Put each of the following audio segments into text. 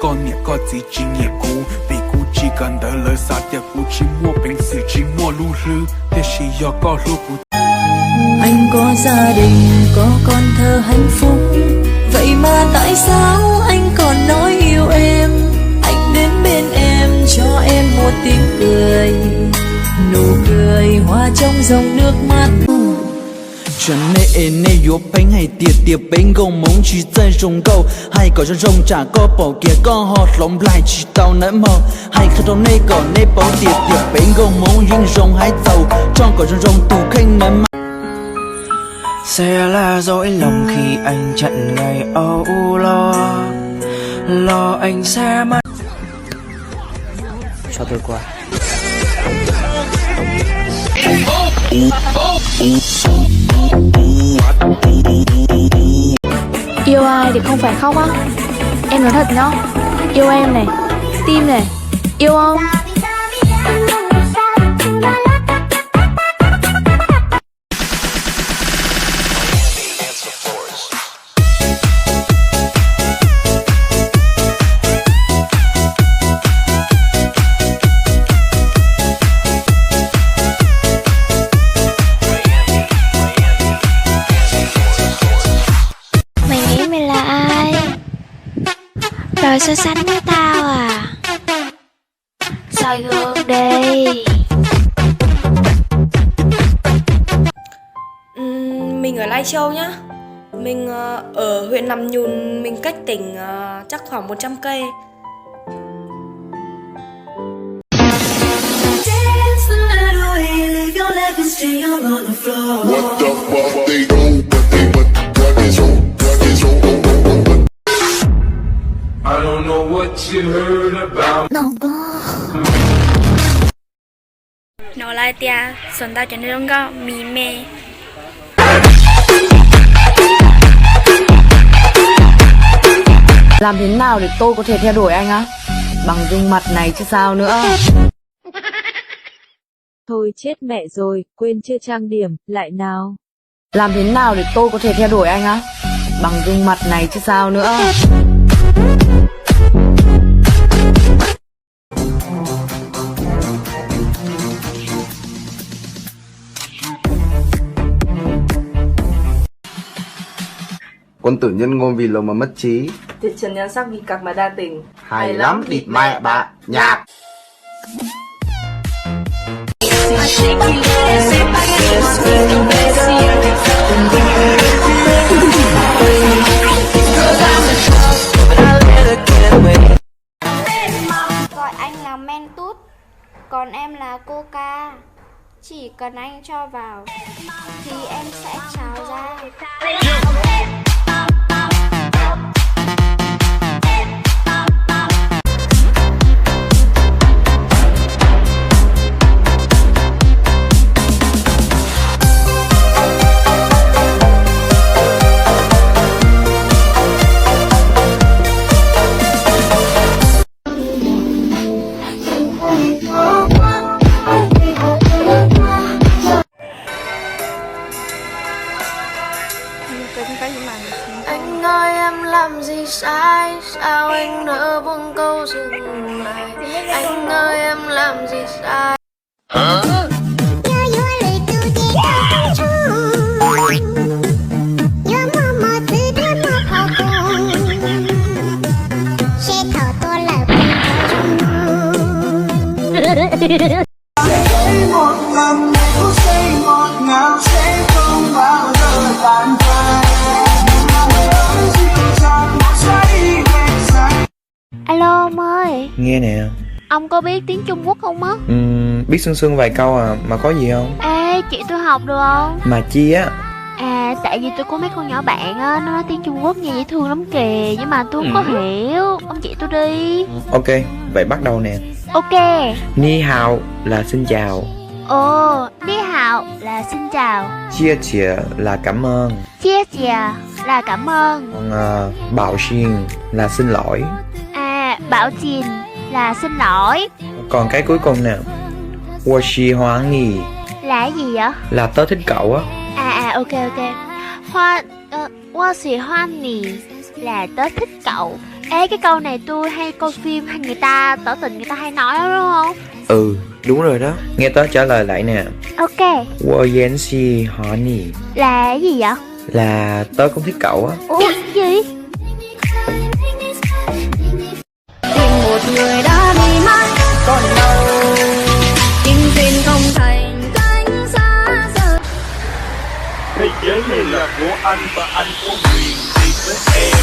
個你個自己也孤，比孤只cần得了啥的孤寂寞，平時寂寞lưu lư，แต่是要có lúc孤。Anh có gia đình, có con thơ hạnh phúc, vậy mà tại sao anh còn nói yêu em? Anh đến bên em cho em một tiếng cười, nụ cười hòa trong dòng nước mắt。圈内内有病系喋喋病共梦去在中沟，还搞着中炸个保洁刚好龙来去到那么，还看到那个那保喋喋病共梦运中还走，trong搞着中đủ khinh ném。Sẽ là dỗi lòng khi anh chặn ngày âu lo anh sẽ mất. Cho tôi qua. Yêu ai thì không phải khóc á. Em nói thật nhá. Yêu em này, tim này, yêu không? Trời so sánh với tao à? Soi gương đi. Mình ở Lai Châu nhá. Mình ở huyện Nằm Nhùn, mình cách tỉnh chắc khoảng 100 cây. What the fuck they do? What is wrong? What is wrong? I don't know what you heard about. Nó lại tia, xuân tao cho nên có mì mê. Làm thế nào để tôi có thể theo đuổi anh á? Bằng gương mặt này chứ sao nữa. Thôi chết mẹ rồi, quên chưa trang điểm, lại nào. Làm thế nào để tôi có thể theo đuổi anh á? Bằng gương mặt này chứ sao nữa. Quân tử nhân ngôn vì lòng mà mất trí, Tuyệt trần nhan sắc vì cặc mà đa tình. hay lắm địt mẹ bạn nhạc. Gọi anh là Mentút, còn em là Coca. Chỉ cần anh cho vào thì em sẽ trào ra. Anh ơi em làm gì sai, sao anh nỡ buông câu dừng lại. Anh ơi em làm gì sai. Alo ông ơi, Nghe nè. ông có biết tiếng Trung Quốc không á? Biết sương sương vài câu à, mà có gì không? Ê, chị tôi học được không? Mà chi á? À, tại vì tôi có mấy con nhỏ bạn á, nó nói tiếng Trung Quốc nghe dễ thương lắm kìa, nhưng mà tôi không có hiểu. Ông chỉ tôi đi. Ok, vậy bắt đầu nè. Ok. Ni hao là xin chào. Ồ, đi hào là xin chào. Chia chia là cảm ơn. Chia chia là cảm ơn. Còn bảo xin là xin lỗi. À, bảo chìn là xin lỗi. Còn cái cuối cùng nè, wo xi hoan nhi Là cái gì vậy? là tớ thích cậu á. À, ok. Hoa, hoa xì hoa nì là tớ thích cậu. Ê, cái câu này tôi hay coi phim hay người ta tỏ tình người ta hay nói đó đúng không? Ừ, đúng rồi đó. Nghe tớ trả lời lại nè. Ok. 我也喜欢你 Là cái gì vậy? là tớ cũng thích cậu á. Ủa gì? Tìm một người đã đi mãi còn đâu, nhưng duyên không thành cánh xa rời. Thế giới này là của anh và anh có quyền gì với em.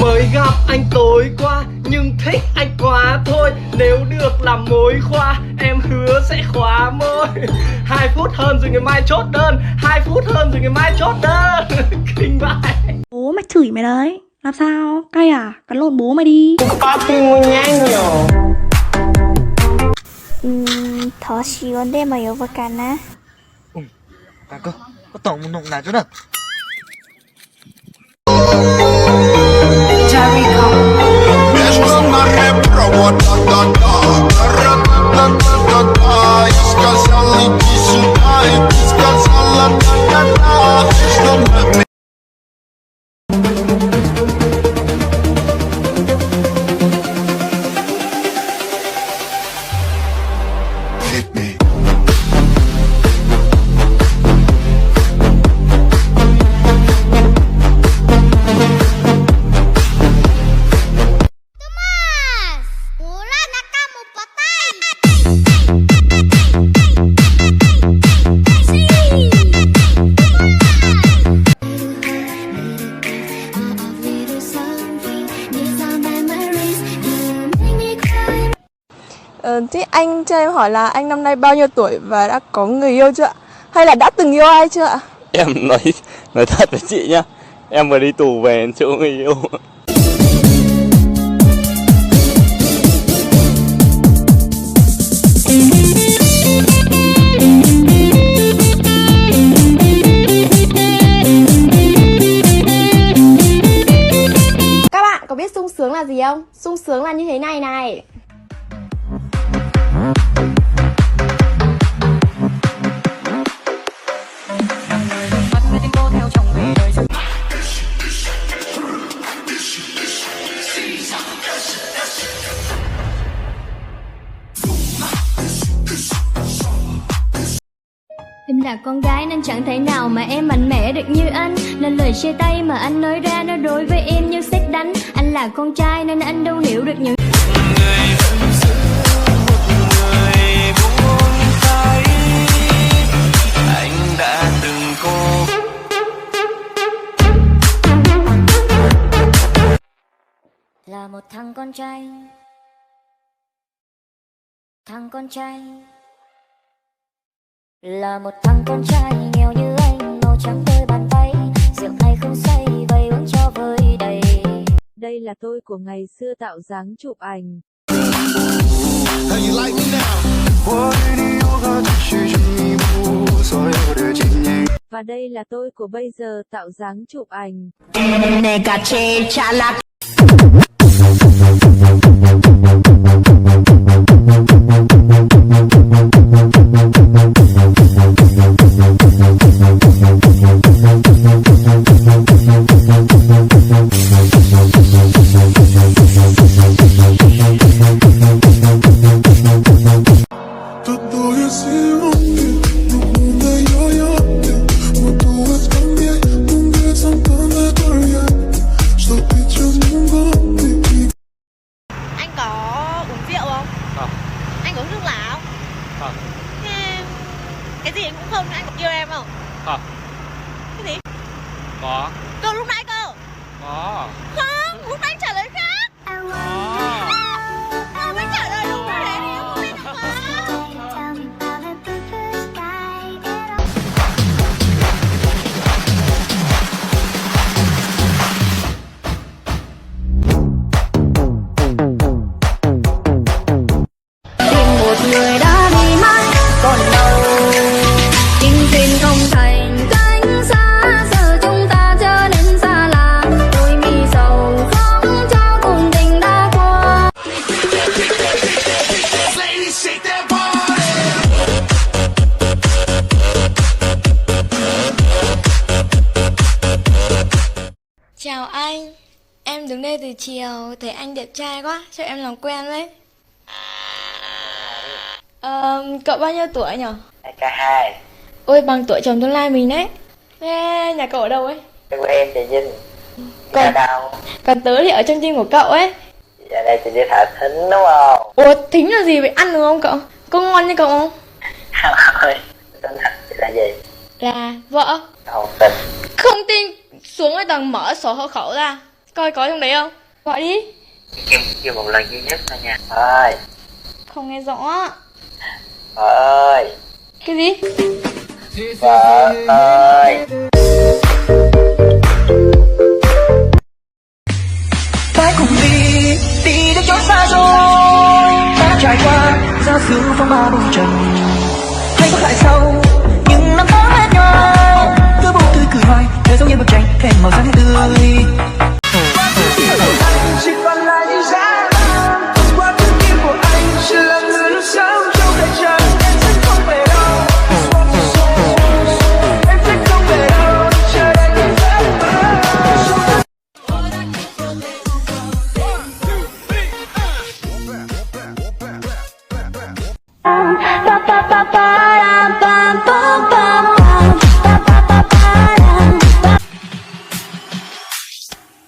Mới gặp anh tối qua nhưng thích anh quá thôi. Nếu được làm mối khoa em hứa sẽ khóa môi. 2 phút hơn rồi ngày mai chốt đơn. 2 phút hơn rồi ngày mai chốt đơn. Kinh vãi. Bố mày chửi mày đấy. Làm sao? Cay à? Cắn lộn bố mày đi. 더 쉬운데 뭐 여볼까나? Có tổng nụng nào chứ nào. Между нами провода, да-да. Я сказал, иди сюда, и ты сказала, да-да-да. Между нами. Hit me. Thế anh cho em hỏi là anh năm nay bao nhiêu tuổi và đã có người yêu chưa ạ? Hay là đã từng yêu ai chưa ạ? Em nói thật với chị nhá, em vừa đi tù về chỗ người yêu. Các bạn có biết sung sướng là gì không? Sung sướng là như thế này này. Em là con gái nên chẳng thể nào mà em mạnh mẽ được như anh, nên lời chia tay mà anh nói ra nó đối với em như sét đánh. Anh là con trai nên anh đâu hiểu được những Là một thằng con trai. Thằng con trai. Là một thằng con trai nghèo như anh, màu trắng đôi bàn tay, rượu hay không say, vay uống cho vơi đầy. Đây là tôi của ngày xưa tạo dáng chụp ảnh. Và đây là tôi của bây giờ tạo dáng chụp ảnh. Anh có uống rượu không? Không. Anh có hút thuốc lá không? Không. Thế cái gì anh cũng không, anh có yêu em không? Không. Cái gì? Có. Câu lúc nãy cơ. Có. Không, lúc nãy trả lời khác. Không, anh trả lời đúng thế thì em không biết được mà. Tìm một người đã đi mãi còn đâu, nhưng duyên không thành cánh xa, giờ chúng ta trở nên xa lạ. Đôi mi dầu Chào anh, em đứng đây từ chiều, thấy anh đẹp trai quá, cho em làm quen với. Cậu bao nhiêu tuổi nhỉ? K2. Ôi, bằng tuổi chồng tương lai mình đấy. Thế nhà cậu ở đâu ấy? Của em Trà Vinh. Còn đâu? Còn tớ thì ở trong team của cậu ấy. Giờ đây chị đi thả thính đúng không? Ủa, thính là gì vậy? Ăn đúng không cậu? Có ngon như cậu không? Không ơi, tên thật chị là gì? Là vợ. Không tin. Không tin, xuống cái tầng mở sổ hộ khẩu ra, coi có trong đấy không? Gọi đi. Em kêu một lần duy nhất thôi nha. Ơi. Không nghe rõ. Vợ ơi. Cái gì? Vợ ơi. Phải cùng đi đến chốn xa xôi. Ta trải qua giao xứ phong ba bồng trần. Hay có lại sau những năm tháng hết nhau. Cứ buồn tươi cười hoài, đời giống như bức tranh thêm màu sáng tươi. Anh chỉ còn lại những giá lắm. Qua thứ kia của anh chỉ là người luôn sống trong đời chờ. Em sẽ không về đâu. Em sẽ không về đâu. Chờ đợi những giấc mơ.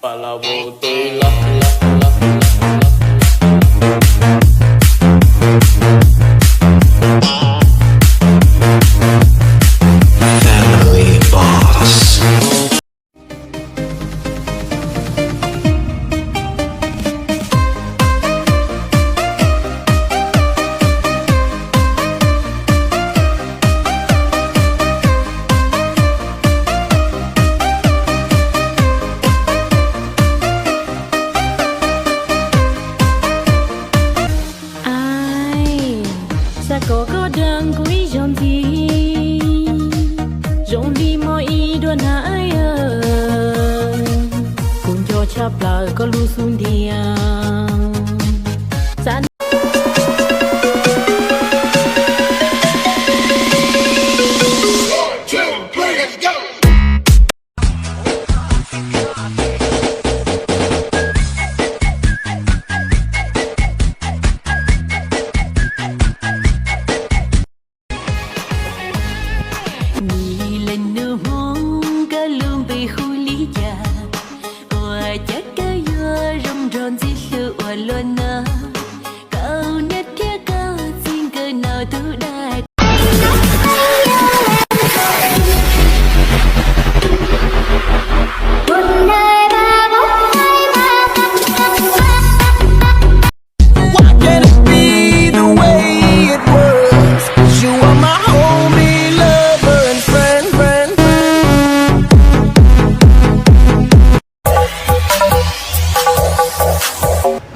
Và là vô tư lắm. Family Boss. Sa có đang quý dòng gì dòng đi mọi đua nãy cùng cho chắp là có lu xuống dia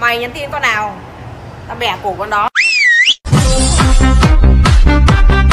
Mày nhắn tin con nào? Tao bẻ cổ con đó.